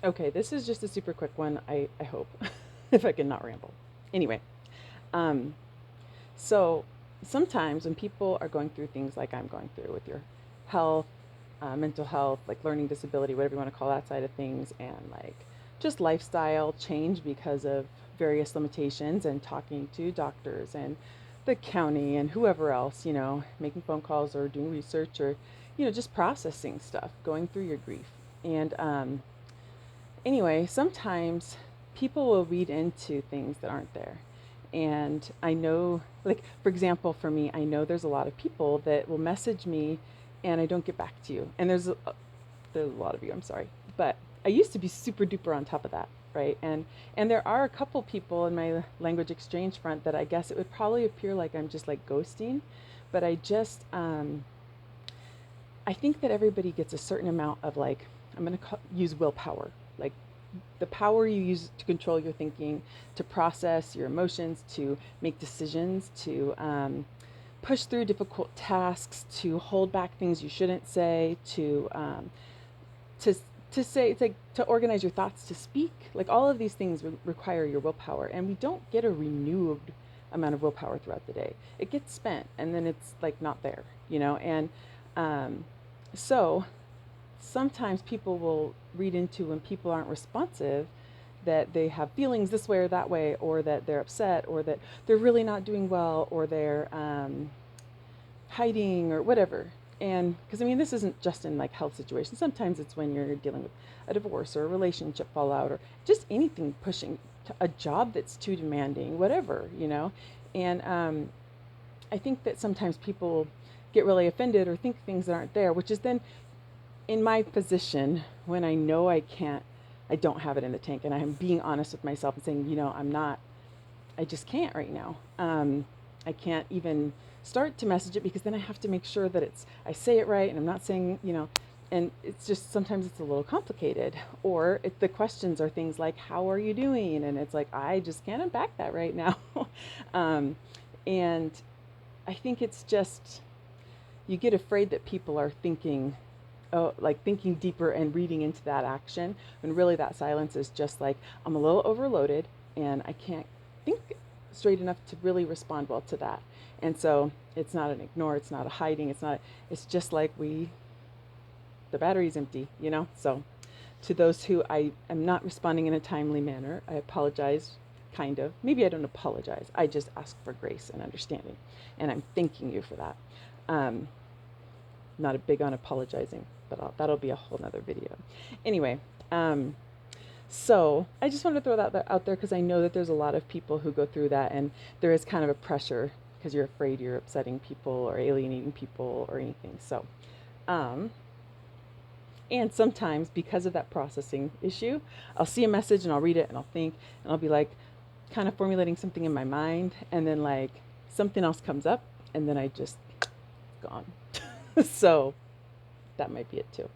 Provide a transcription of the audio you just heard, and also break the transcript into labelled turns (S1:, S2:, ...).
S1: Okay, this is just a super quick one, I hope, if I can not ramble. Anyway, um, so sometimes when people are going through things like I'm going through with your health, mental health, like learning disability, whatever you want to call that side of things, and like just lifestyle change because of various limitations, and talking to doctors and the county and whoever else, making phone calls or doing research, or, just processing stuff, going through your grief. And anyway, sometimes people will read into things that aren't there. And I know, like, for example, for me, I know there's a lot of people that will message me and I don't get back to you. And there's a lot of you, I'm sorry. But I used to be super duper on top of that, right? And there are a couple people in my language exchange front that I guess it would probably appear like I'm just like ghosting, but I think that everybody gets a certain amount of, like, I'm going to use willpower, like the power you use to control your thinking, to process your emotions, to make decisions, to push through difficult tasks, to hold back things you shouldn't say, to to say, it's like to organize your thoughts, to speak. Like all of these things require your willpower, and we don't get a renewed amount of willpower throughout the day. It gets spent, and then it's like not there, and um, so sometimes people will read into, when people aren't responsive, that they have feelings this way or that way, or that they're upset, or that they're really not doing well, or they're hiding, or whatever. And because I mean, this isn't just in like health situations. Sometimes it's when you're dealing with a divorce or a relationship fallout, or just anything pushing to a job that's too demanding, whatever. And I think that sometimes people get really offended or think things that aren't there, which is then in my position, when I know I don't have it in the tank, and I'm being honest with myself and saying, I'm not, I just can't right now. I can't even start to message it, because then I have to make sure that I say it right, and I'm not saying, and it's just, sometimes it's a little complicated. Or if the questions are things like, how are you doing? And it's like, I just can't unpack that right now. um, and I think it's just, you get afraid that people are thinking, oh, like thinking deeper and reading into that action, when really that silence is just like, I'm a little overloaded and I can't think straight enough to really respond well to that. And so it's not an ignore, it's not a hiding, it's just like the battery's empty. So to those who I am not responding in a timely manner, I apologize. Kind of. Maybe I don't apologize. I just ask for grace and understanding. And I'm thanking you for that. Um, not a big on apologizing, but that'll be a whole nother video. Anyway, so I just wanted to throw that out there, because I know that there's a lot of people who go through that, and there is kind of a pressure because you're afraid you're upsetting people or alienating people or anything. So, um, and sometimes because of that processing issue, I'll see a message and I'll read it and I'll think, and I'll be like kind of formulating something in my mind, and then like something else comes up, and then I just gone. So that might be it too.